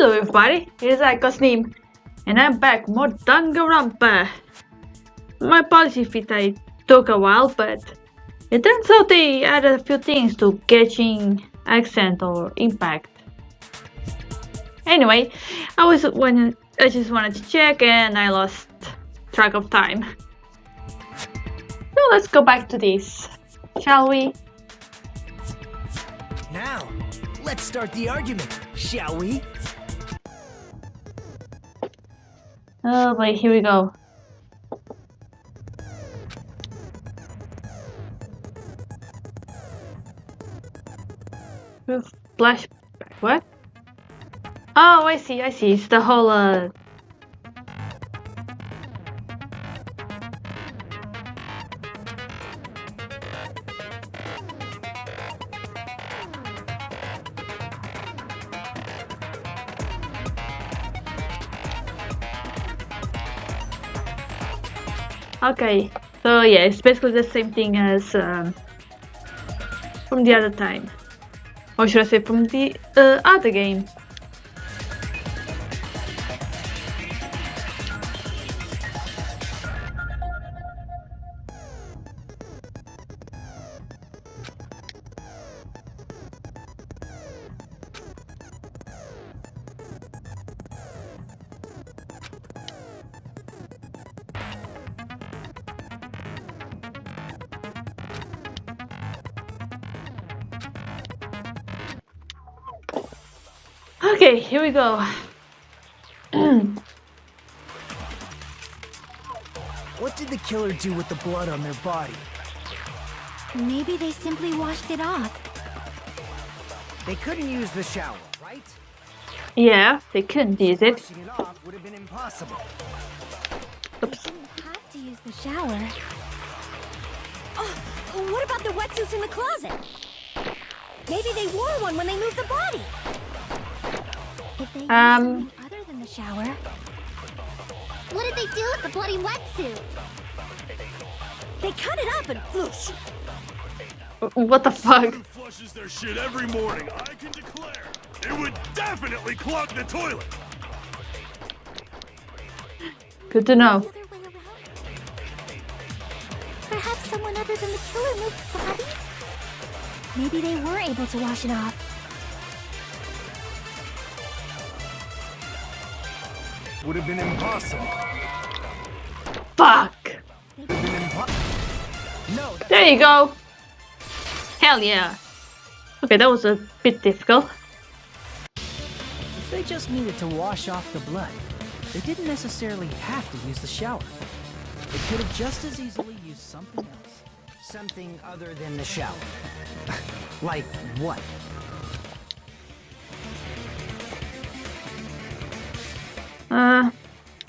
Hello everybody, it's Cosnime, and I'm back with more danganronpa. My apologies if it took a while, but it turns out they added a few things to catching accent or impact. Anyway, I just wanted to check and I lost track of time. So let's go back to this, shall we? Now, let's start the argument, shall we? Oh boy, here we go. Flashback, what? Oh, I see, it's the whole, Okay, so yeah, it's basically the same thing as from the other time. Or should I say from the other game. Okay, here we go. What did the killer do with the blood on their body? Maybe they simply washed it off. They couldn't use the shower, right? Yeah, they couldn't use it. Washing it off would have been impossible. Oops. They didn't have to use the shower. Oh, what about the wetsuits in the closet? Maybe they wore one when they moved the body. If they used something other than the shower. What did they do with the bloody wetsuit? They cut it up and whoosh. What the fuck? Who flushes their shit every morning, I can declare it would definitely clog the toilet. Good to know. The other way around? Perhaps someone other than the killer moved the body? Maybe they were able to wash it off. Would have been impossible. Fuck! No, There you go! Hell yeah! Okay, that was a bit difficult. if they just needed to wash off the blood, they didn't necessarily have to use the shower. They could have just as easily used something else. Something other than the shower. Like what?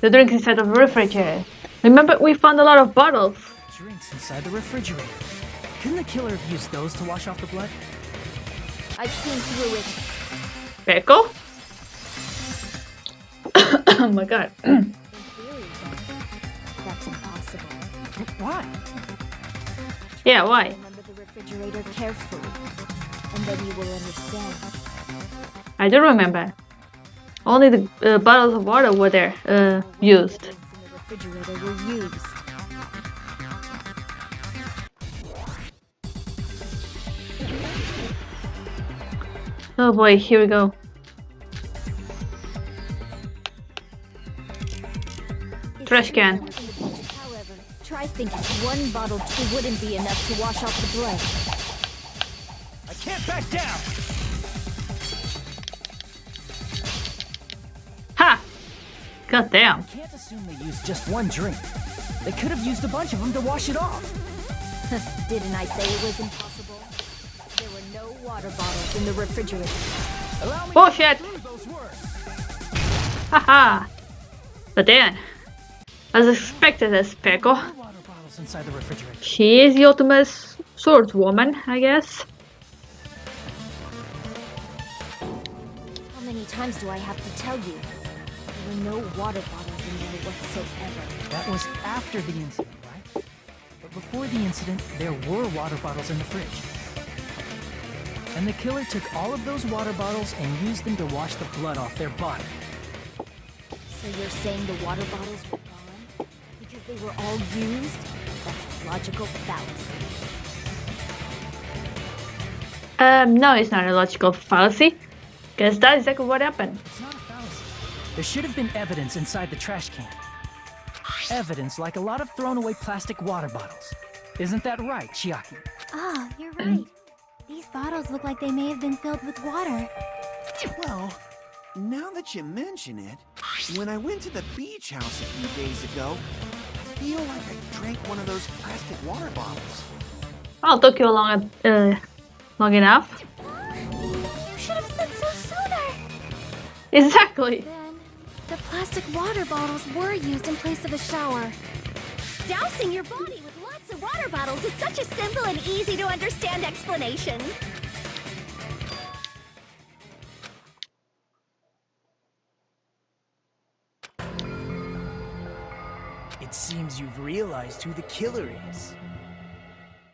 The drink inside of the refrigerator. Remember, we found a lot of bottles. Drinks inside the refrigerator. Couldn't the killer have used those to wash off the blood? I've seen through it. Peko? Oh my god. In theory, that's impossible. Why? Yeah, why? Remember the refrigerator carefully, and then you will understand. I do remember. Only the bottles of water were there, used. Drinks in the refrigerator were used. Oh boy, here we go. Trash can. However, try thinking one bottle wouldn't be enough to wash off the blood. I can't back down! Ha! God damn. Can't assume they used just one drink. They could have used a bunch of them to wash it off. Didn't I say it was impossible? There were no water bottles in the refrigerator. Allow me Bullshit! to prove those words. Haha! But then, as expected as Peko, Water bottles inside the refrigerator. she is the ultimate swordswoman, I guess. How many times do I have to tell you? There were no water bottles in there whatsoever. That was after the incident, right? But before the incident, there were water bottles in the fridge. And the killer took all of those water bottles and used them to wash the blood off their body. So you're saying the water bottles were gone because they were all used? That's a logical fallacy. No, it's not a logical fallacy. Because that's exactly what happened. It's not a fallacy. There should have been evidence inside the trash can. Evidence like a lot of thrown away plastic water bottles. Isn't that right, Chiaki? Ah, you're right. These bottles look like they may have been filled with water. Well, now that you mention it, when I went to the beach house a few days ago, I feel like I drank one of those plastic water bottles. I'll took you long enough. You should have said so sooner. Exactly. Then, the plastic water bottles were used in place of a shower. Dousing your body with lots of water bottles is such a simple and easy to understand explanation. It seems you've realized who the killer is.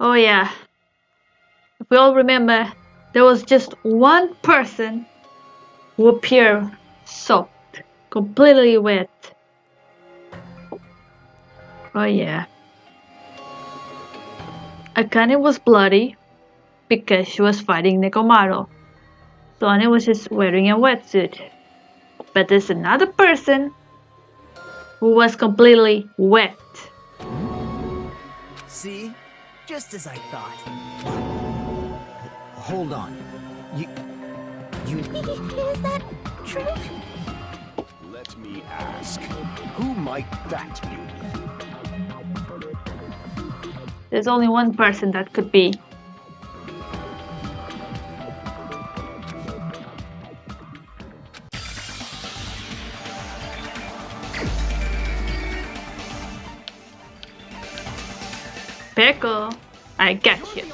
Oh yeah. If we all remember, there was just one person who appeared soaked, completely wet. Oh yeah. Akane was bloody because she was fighting Nekomaru. Sonia was just wearing a wetsuit. But there's another person who was completely wet. See? Just as I thought. Hold on. You... Is that true? Let me ask, who might that be? There's only one person that could be. Peko, I got you.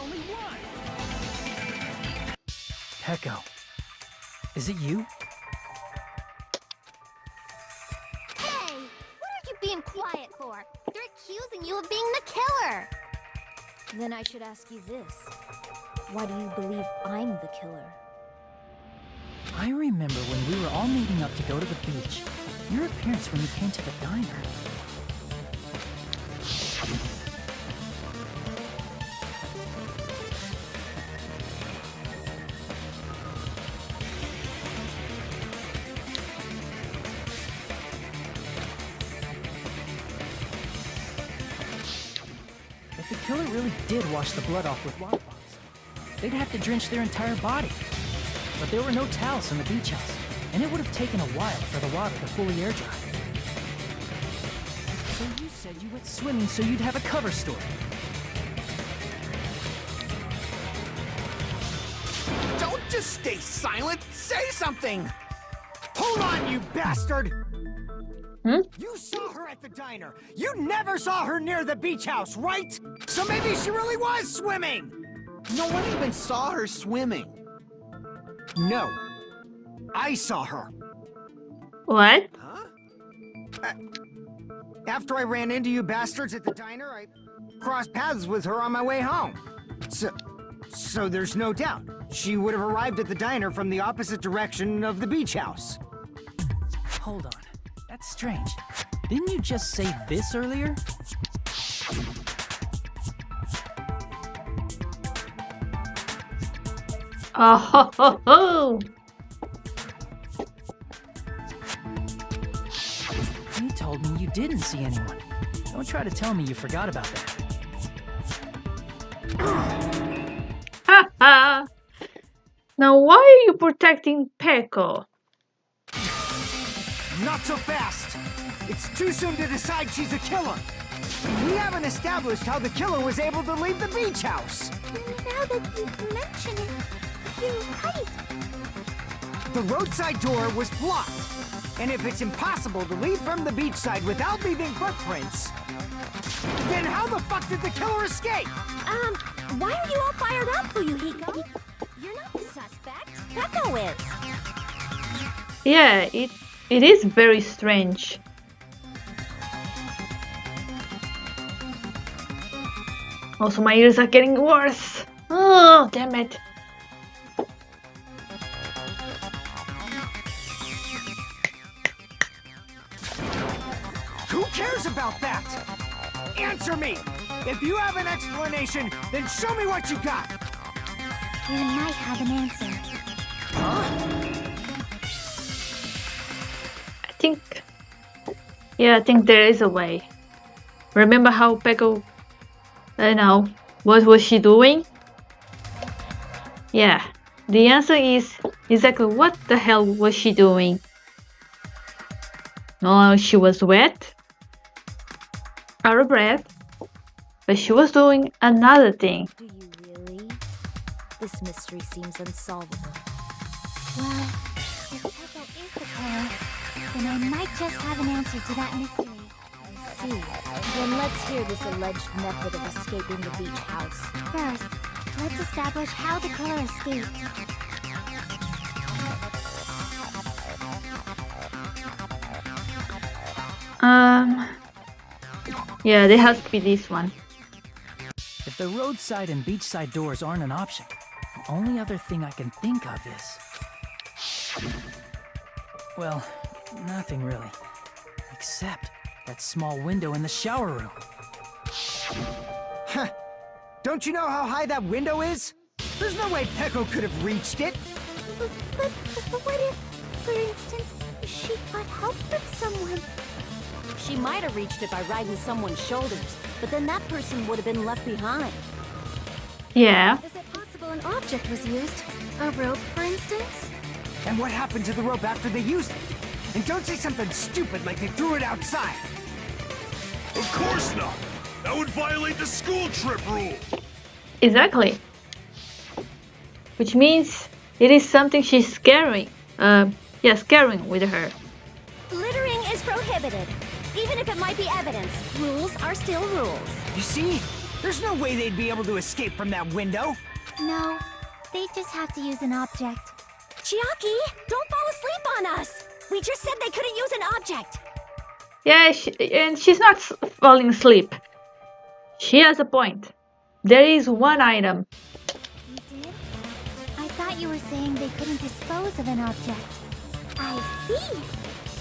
Peko. Is it you? Hey, what are you being quiet for? They're accusing you of being the killer. Then I should ask you this. Why do you believe I'm the killer? I remember when we were all meeting up to go to the beach. Your appearance when you came to the diner. If the killer really did wash the blood off with water bottles, they'd have to drench their entire body. But there were no towels in the beach house, and it would have taken a while for the water to fully air dry. So you said you went swimming so you'd have a cover story. Don't just stay silent! Say something! Hold on, you bastard! You saw her at the diner. You never saw her near the beach house, right? So maybe she really was swimming. No one even saw her swimming. No. I saw her. What? Huh? After I ran into you bastards at the diner, I crossed paths with her on my way home. So there's no doubt. She would have arrived at the diner from the opposite direction of the beach house. Hold on. That's strange. Didn't you just say this earlier? Oh ho ho ho! You told me you didn't see anyone. Don't try to tell me you forgot about that. Ha ha! Now why are you protecting Peko? Not so fast! It's too soon to decide she's a killer. We haven't established how the killer was able to leave the beach house. Now that you mention it, you're right. The roadside door was blocked. And if it's impossible to leave from the beachside without leaving footprints, then how the fuck did the killer escape? Why are you all fired up, Fuyuhiko? You're not the suspect. Peko is. Yeah, it is very strange. Also, my ears are getting worse. Oh, damn it. cares about that? Answer me! If you have an explanation, then show me what you got! We might have an answer. I think there is a way. Remember how Peko, what was she doing? Yeah, the answer is exactly what the hell was she doing? No, she was wet, out of breath, but she was doing another thing. Do you really? This mystery seems unsolvable. Well, if Peko is the killer, then I might just have an answer to that mystery. I see. Then let's hear this alleged method of escaping the beach house. First, let's establish how the killer escaped. Yeah, there has to be this one. If the roadside and beachside doors aren't an option, the only other thing I can think of is... Well, nothing really. Except that small window in the shower room. Huh. Don't you know how high that window is? There's no way Peko could have reached it. But what if, for instance, she got help from someone? She might have reached it by riding someone's shoulders, but then that person would have been left behind. Yeah. Is it possible an object was used? A rope, for instance? And what happened to the rope after they used it? And don't say something stupid like they threw it outside. Of course not! That would violate the school trip rule! Exactly. Which means it is something she's carrying. Carrying with her. Littering is prohibited. Even if it might be evidence, rules are still rules. You see? There's no way they'd be able to escape from that window. No, they just have to use an object. Chiaki, don't fall asleep on us! We just said they couldn't use an object! Yeah, and she's not falling asleep. She has a point. There is one item. You did? I thought you were saying they couldn't dispose of an object. I see!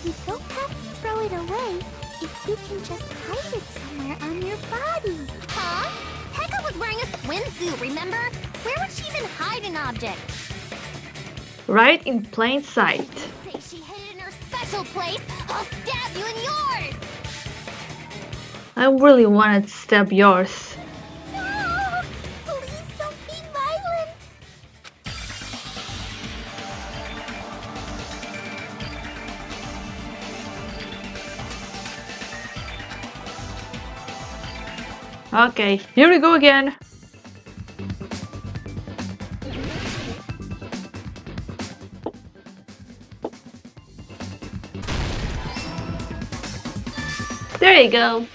You don't have to throw it away if you can just hide it somewhere on your body. Huh? Pekka was wearing a swimsuit, remember? Where would she even hide an object? Right in plain sight. Say she hid it in her special place, I'll stab you in yours! I really wanted to stab yours. No! Please don't be violent! Okay, here we go again. There you go.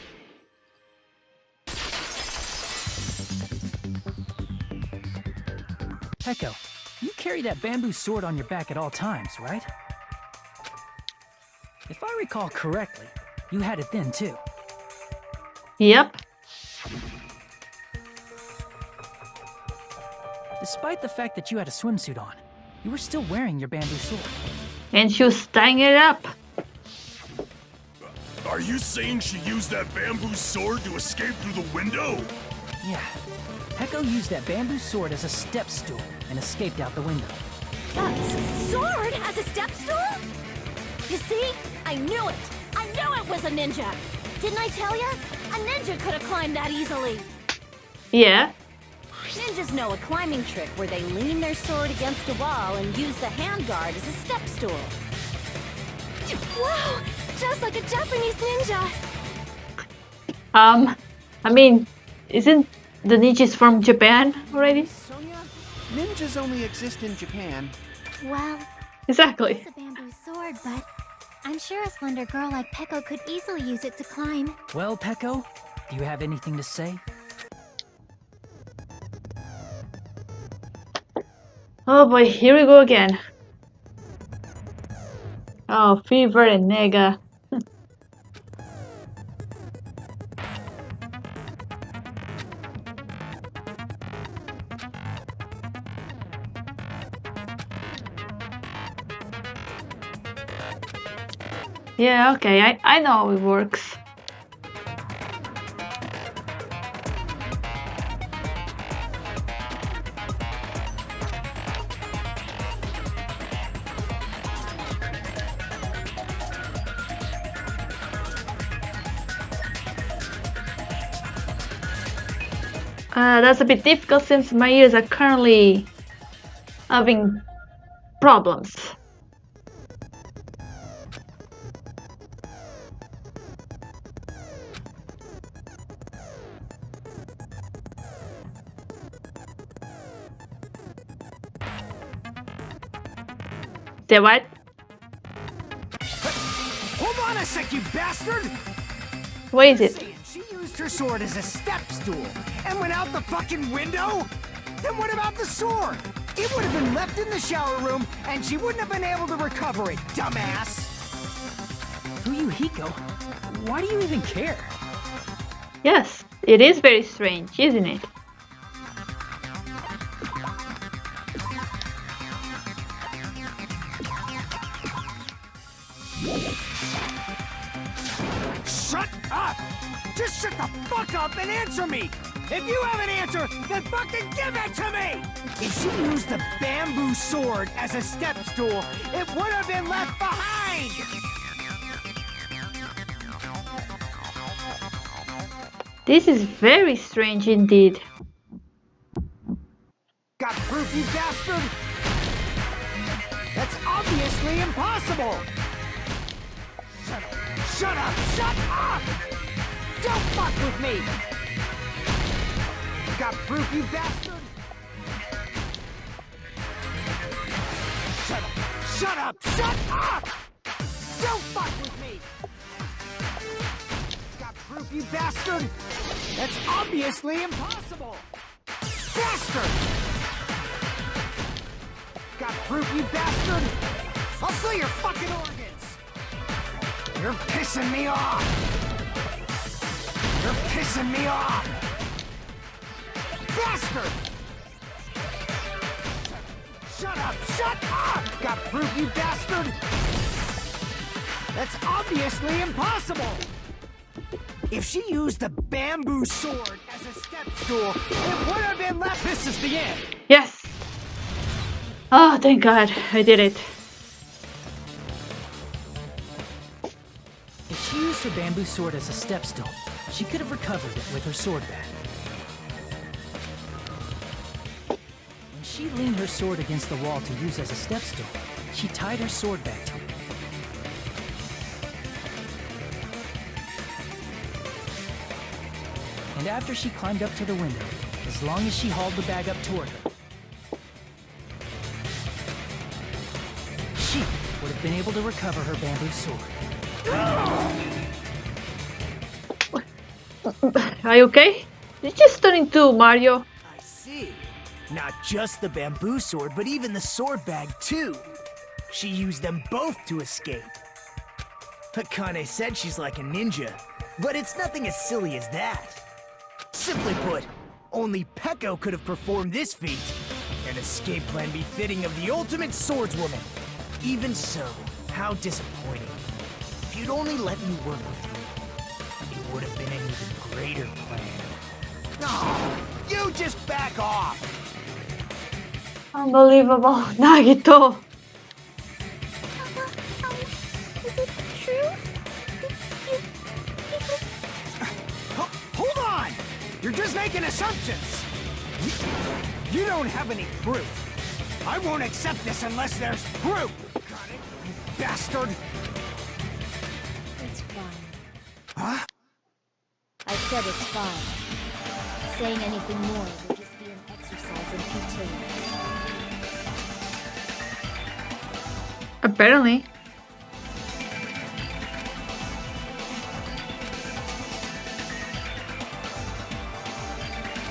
Peko, you carry that bamboo sword on your back at all times, right? If I recall correctly, you had it then too. Yep. Despite the fact that you had a swimsuit on, you were still wearing your bamboo sword. And she was tying it up. Are you saying she used that bamboo sword to escape through the window? Yeah, Peko used that bamboo sword as a step stool and escaped out the window. Sword as a step stool? You see? I knew it! I knew it was a ninja! Didn't I tell ya? A ninja could have climbed that easily! Yeah. Ninjas know a climbing trick where they lean their sword against a wall and use the handguard as a step stool. Wow! Just like a Japanese ninja! I mean, isn't the ninjas from Japan already? Sonia, ninjas only exist in Japan. Well, Exactly. it's a bamboo sword, but I'm sure a slender girl like Peko could easily use it to climb. Well, Peko, do you have anything to say? Oh boy, here we go again. Oh, fever and nega. Yeah, okay, I know how it works. That's a bit difficult since my ears are currently having problems. Say what? Hold on a sec, you bastard! What is it? Saying she used her sword as a step stool and went out the fucking window? Then what about the sword? It would have been left in the shower room and she wouldn't have been able to recover it, dumbass! Fuyuhiko, why do you even care? Yes, it is very strange, isn't it? Shut up! Just shut the fuck up and answer me! If you have an answer, then fucking give it to me! If she used the bamboo sword as a step stool, it would have been left behind! This is very strange indeed. Got proof, you bastard? That's obviously impossible! Shut up! Shut up! Don't fuck with me! Got proof, you bastard? Shut up! Shut up! Shut up! Don't fuck with me! Got proof, you bastard? That's obviously impossible! Bastard! Got proof, you bastard? I'll sell your fucking organs! You're pissing me off! You're pissing me off! Bastard! Shut up! Shut up! Got proof, you bastard? That's obviously impossible! If she used the bamboo sword as a step stool, it would have been left. This is the end! Yes! Oh, thank God, I did it. If she used her bamboo sword as a step stool, she could have recovered it with her sword bag. When she leaned her sword against the wall to use as a step stool, she tied her sword bag to it. And after she climbed up to the window, as long as she hauled the bag up toward her, she would have been able to recover her bamboo sword. Are you okay? Did you just turn into Mario? I see. Not just the bamboo sword, but even the sword bag, too. She used them both to escape. Akane said she's like a ninja, but it's nothing as silly as that. Simply put, only Peko could have performed this feat. An escape plan befitting of the ultimate swordswoman. Even so, how disappointing. If you'd only let me work with you, it would have been an even greater plan. Oh, you just back off! Unbelievable, Nagito. Is it true? Hold on! You're just making assumptions! You don't have any proof. I won't accept this unless there's proof! Got it, you bastard! It's fine. Huh? I said it's fine. Saying anything more would just be an exercise in futility. Apparently.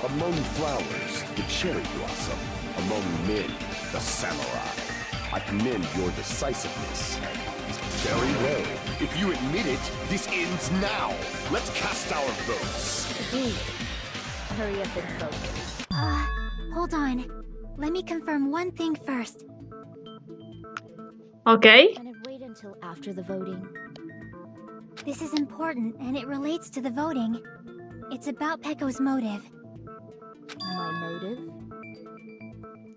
Among flowers, the cherry blossom. Among men, the samurai. I commend your decisiveness. Very well. If you admit it, this ends now. Let's cast our votes. Agreed. Hurry up and vote. Hold on. Let me confirm one thing first. Okay. Can it wait until after the voting? This is important, and it relates to the voting. It's about Peko's motive. My motive?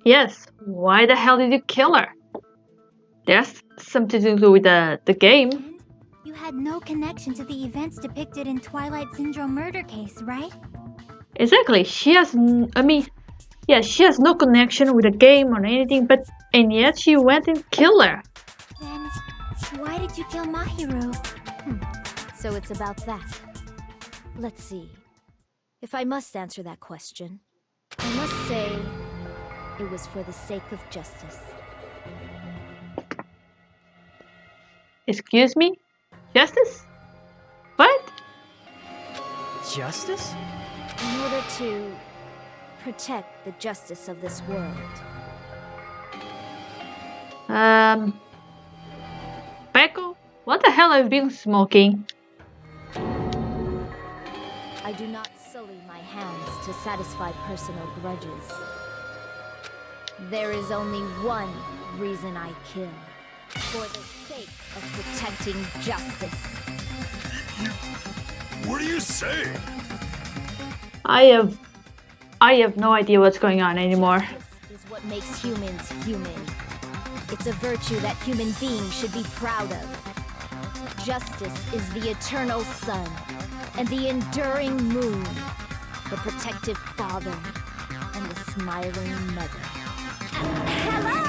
Yes. Why the hell did you kill her? There's something to do with the game. And you had no connection to the events depicted in Twilight Syndrome murder case, right? Exactly. She has. I mean, yeah, she has no connection with the game or anything, and yet she went and killed her. Then, why did you kill Mahiru? So it's about that. Let's see. If I must answer that question, I must say it was for the sake of justice. Excuse me? Justice? What? Justice? In order to protect the justice of this world. Peko? What the hell have you been smoking? I do not sully my hands to satisfy personal grudges. There is only one reason I kill. For the sake of protecting justice. What are you saying? I have no idea what's going on anymore. Justice is what makes humans human. It's a virtue that human beings should be proud of. Justice is the eternal sun and the enduring moon, the protective father and the smiling mother. Hello!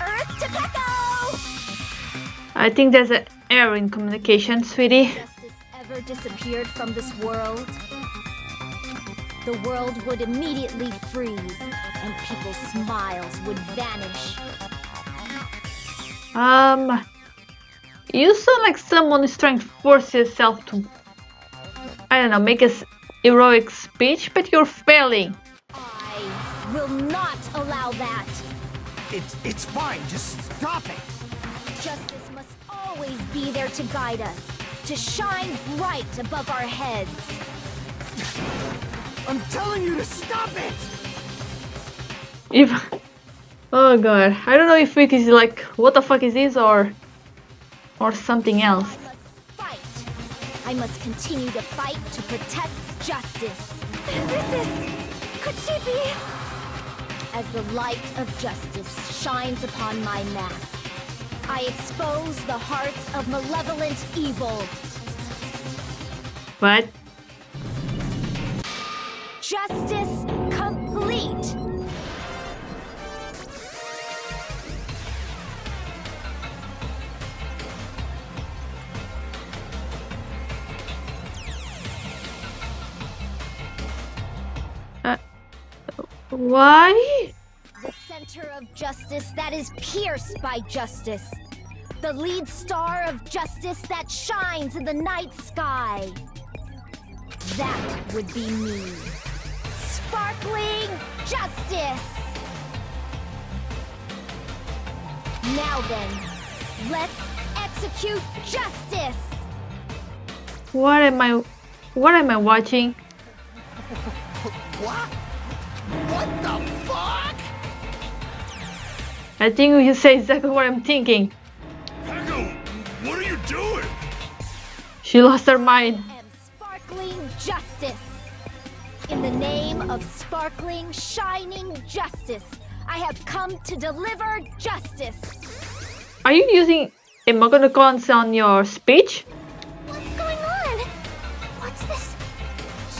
Earth to Peko! I think there's an error in communication, sweetie. If justice ever disappeared from this world, the world would immediately freeze and people's smiles would vanish. You sound like someone is trying to force yourself to, I don't know, make a heroic speech, but you're failing. I will not allow that. It's fine, just stop it. Justice must always be there to guide us, to shine bright above our heads. I'm telling you to stop it! Oh god, I don't know if Vic is like, what the fuck is this, or something else. I must fight. I must continue to fight to protect justice. Could she be? As the light of justice shines upon my mask, I expose the hearts of malevolent evil. What? Justice complete! Why? The center of justice that is pierced by justice. The lead star of justice that shines in the night sky. That would be me. Sparkling justice! Now then, let's execute justice! What am I watching? What? What the fuck? I think you say exactly what I'm thinking. Peko, what are you doing? She lost her mind. And sparkling justice. In the name of sparkling, shining justice, I have come to deliver justice. Are you using emoticons on your speech? What's going on? What's this?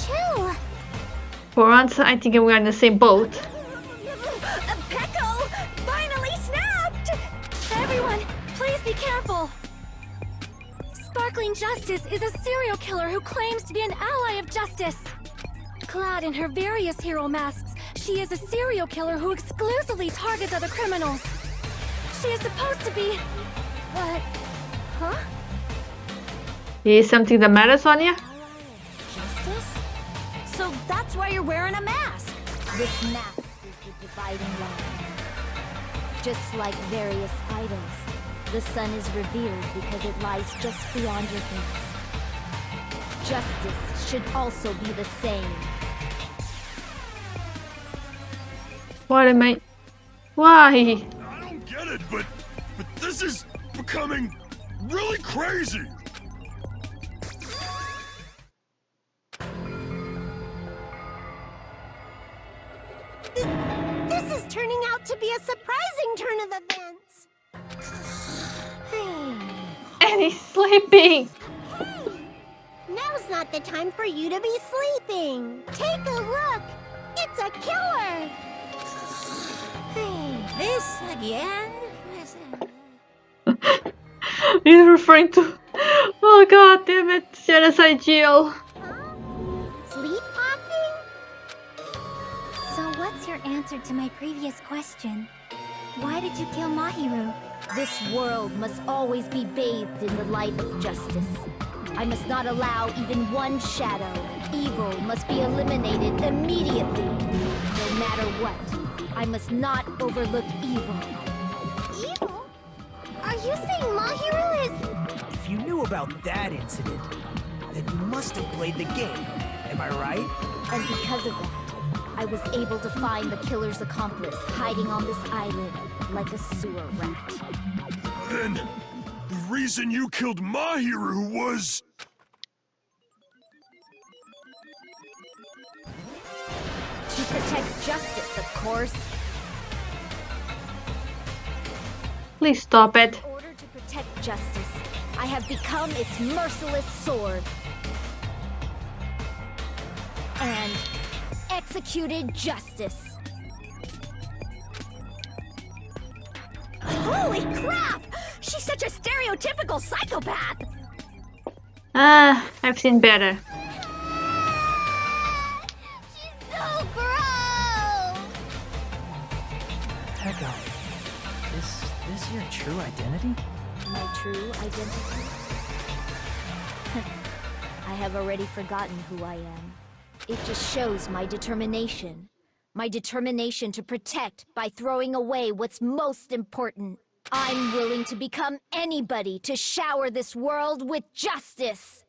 Chill. For once, I think we're in the same boat. Peko finally snapped! Everyone, please be careful. Sparkling Justice is a serial killer who claims to be an ally of justice. Clad in her various hero masks, she is a serial killer who exclusively targets other criminals. She is supposed to be... What? Huh? Is something the matter, Sonia? Justice? So that's why you're wearing a mask. This mask is the dividing line. Just like various idols, the sun is revered because it lies just beyond your gaze. Justice should also be the same. What am I? Why? I don't get it, but this is becoming really crazy. This is turning out to be a surprising turn of events. And he's sleeping. Now's not not the time for you to be sleeping. Take a look. It's a killer. Hey, this again? He's referring to. Oh god damn it, Genocide Jill. Sleepwalking? So what's your answer to my previous question? Why did you kill Mahiru? This world must always be bathed in the light of justice. I must not allow even one shadow. Evil must be eliminated immediately. No matter what, I must not overlook evil. Evil? Are you saying Mahiru is... If you knew about that incident, then you must have played the game. Am I right? And because of that, I was able to find the killer's accomplice hiding on this island like a sewer rat. Then, the reason you killed Mahiru was... To protect justice, of course. Please stop it. In order to protect justice, I have become its merciless sword. And executed justice. Holy crap! She's such a stereotypical psychopath! I've seen better. She's so gross! Tekka, is this your true identity? My true identity? I have already forgotten who I am. It just shows my determination. My determination to protect by throwing away what's most important. I'm willing to become anybody to shower this world with justice.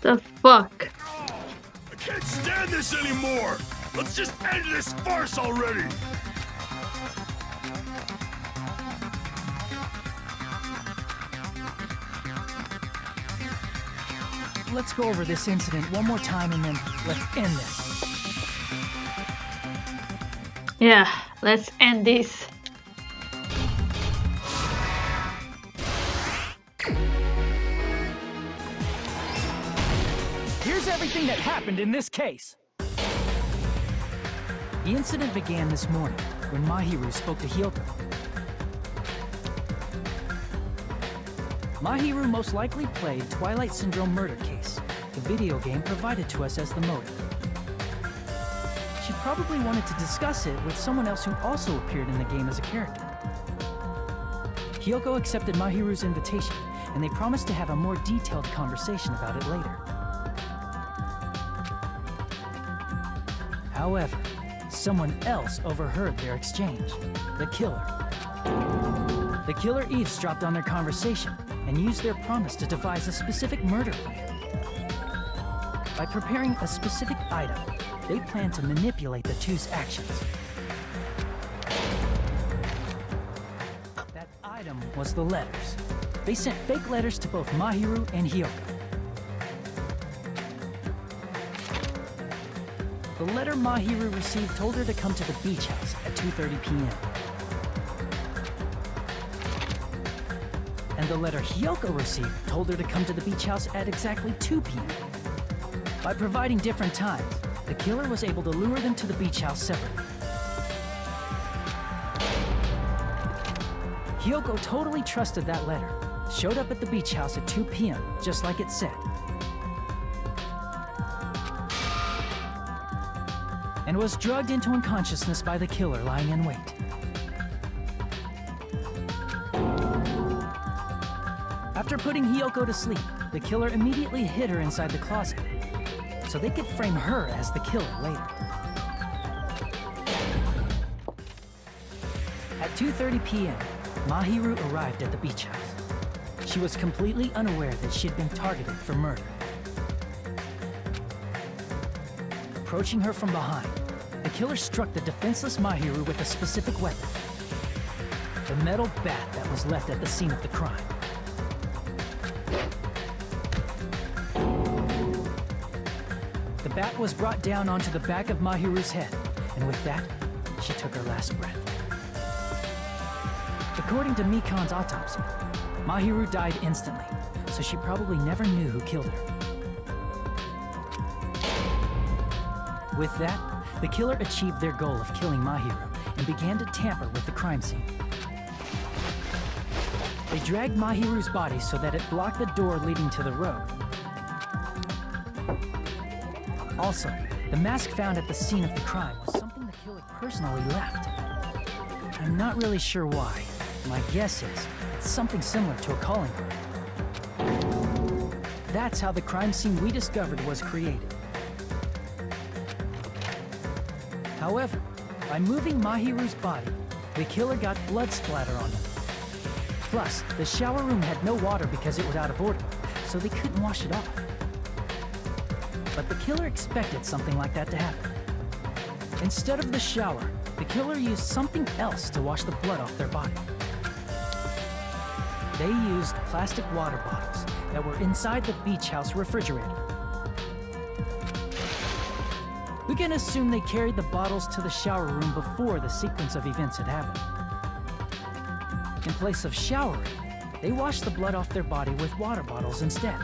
The fuck? I can't stand this anymore! Let's just end this farce already! Let's go over this incident one more time and then let's end this. Yeah, let's end this. Here's everything that happened in this case. The incident began this morning when Mahiru spoke to Hyoko. Mahiru most likely played Twilight Syndrome Murder Case, the video game provided to us as the motive. She probably wanted to discuss it with someone else who also appeared in the game as a character. Hyoko accepted Mahiru's invitation, and they promised to have a more detailed conversation about it later. However, someone else overheard their exchange, the killer. The killer eavesdropped on their conversation and used their promise to devise a specific murder plan. By preparing a specific item, they planned to manipulate the two's actions. That item was the letters. They sent fake letters to both Mahiru and Hyoko. The letter Mahiru received told her to come to the beach house at 2:30 p.m. And the letter Hyoko received told her to come to the beach house at exactly 2 p.m. By providing different times, the killer was able to lure them to the beach house separately. Hyoko totally trusted that letter, showed up at the beach house at 2 p.m., just like it said. And was drugged into unconsciousness by the killer lying in wait. After putting Hyoko to sleep, the killer immediately hid her inside the closet, so they could frame her as the killer later. At 2:30 p.m., Mahiru arrived at the beach house. She was completely unaware that she had been targeted for murder. Approaching her from behind, the killer struck the defenseless Mahiru with a specific weapon, the metal bat that was left at the scene of the crime. the bat was brought down onto the back of Mahiru's head, and with that, she took her last breath. According to Mikan's autopsy, Mahiru died instantly, so she probably never knew who killed her. With that, the killer achieved their goal of killing Mahiru and began to tamper with the crime scene. They dragged Mahiru's body so that it blocked the door leading to the road. Also, the mask found at the scene of the crime was something the killer personally left. I'm not really sure why. My guess is it's something similar to a calling card. That's how the crime scene we discovered was created. However, by moving Mahiru's body, the killer got blood splatter on him. Plus, the shower room had no water because it was out of order, so they couldn't wash it off. But the killer expected something like that to happen. Instead of the shower, the killer used something else to wash the blood off their body. They used plastic water bottles that were inside the beach house refrigerator. We can assume they carried the bottles to the shower room before the sequence of events had happened. In place of showering, they washed the blood off their body with water bottles instead.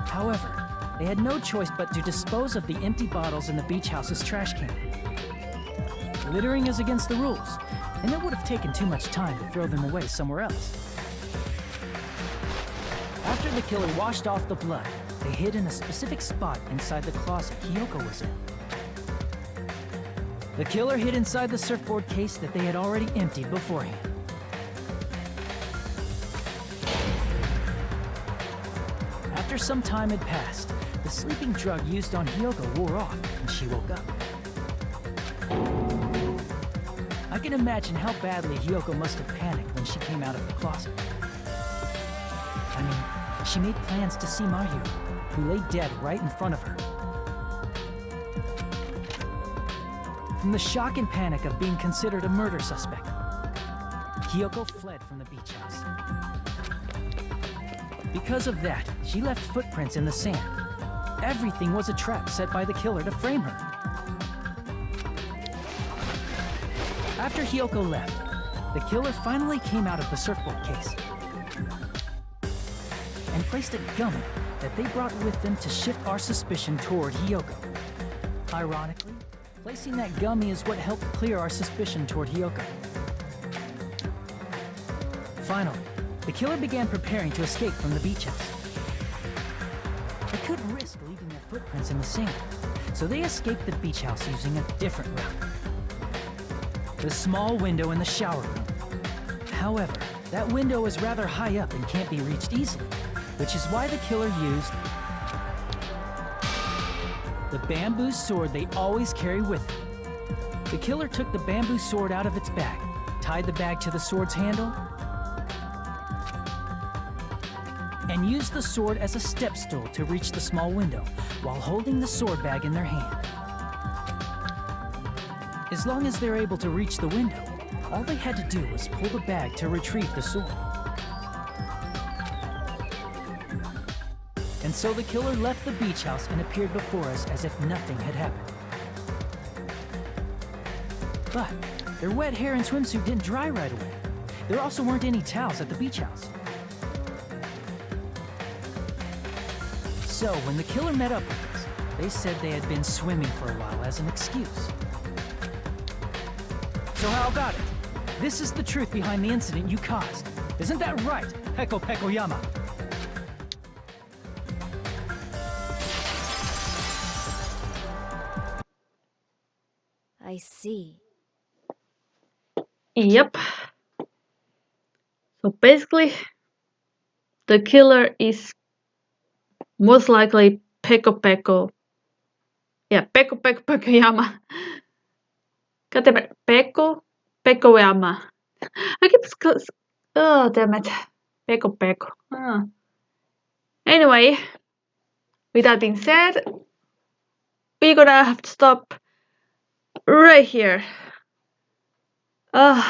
However, they had no choice but to dispose of the empty bottles in the beach house's trash can. Littering is against the rules, and it would have taken too much time to throw them away somewhere else. After the killer washed off the blood, they hid in a specific spot inside the closet Hiyoko was in. The killer hid inside the surfboard case that they had already emptied beforehand. After some time had passed, the sleeping drug used on Hiyoko wore off, and she woke up. I can imagine how badly Hiyoko must have panicked when she came out of the closet. I mean, she made plans to see Mahiru, who lay dead right in front of her. From the shock and panic of being considered a murder suspect, Hiyoko fled from the beach house. Because of that, she left footprints in the sand. Everything was a trap set by the killer to frame her. After Hiyoko left, the killer finally came out of the surfboard case and placed a gummy that they brought with them to shift our suspicion toward Hiyoko. Ironically, placing that gummy is what helped clear our suspicion toward Hiyoko. Finally, the killer began preparing to escape from the beach house. They couldn't risk leaving their footprints in the sand, so they escaped the beach house using a different route. The small window in the shower room. However, that window is rather high up and can't be reached easily, which is why the killer used the bamboo sword they always carry with them. The killer took the bamboo sword out of its bag, tied the bag to the sword's handle, and used the sword as a step stool to reach the small window while holding the sword bag in their hand. As long as they're able to reach the window, all they had to do was pull the bag to retrieve the sword. And so the killer left the beach house and appeared before us as if nothing had happened. But their wet hair and swimsuit didn't dry right away. There also weren't any towels at the beach house. So when the killer met up with us, they said they had been swimming for a while as an excuse. So how about it? This is the truth behind the incident you caused. Isn't that right, Peko Pekoyama? I see. Yep. So basically, the killer is most likely Peko Peko. Yeah, Peko Peko Pekoyama. God damn it. Peko Pekoyama. I keep oh damn it. Peko Peko. Anyway, with that being said, we're gonna have to stop right here. So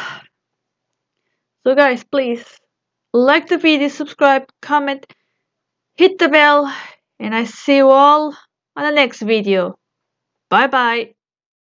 guys, please like the video, subscribe, comment, hit the bell, and I see you all on the next video. Bye bye.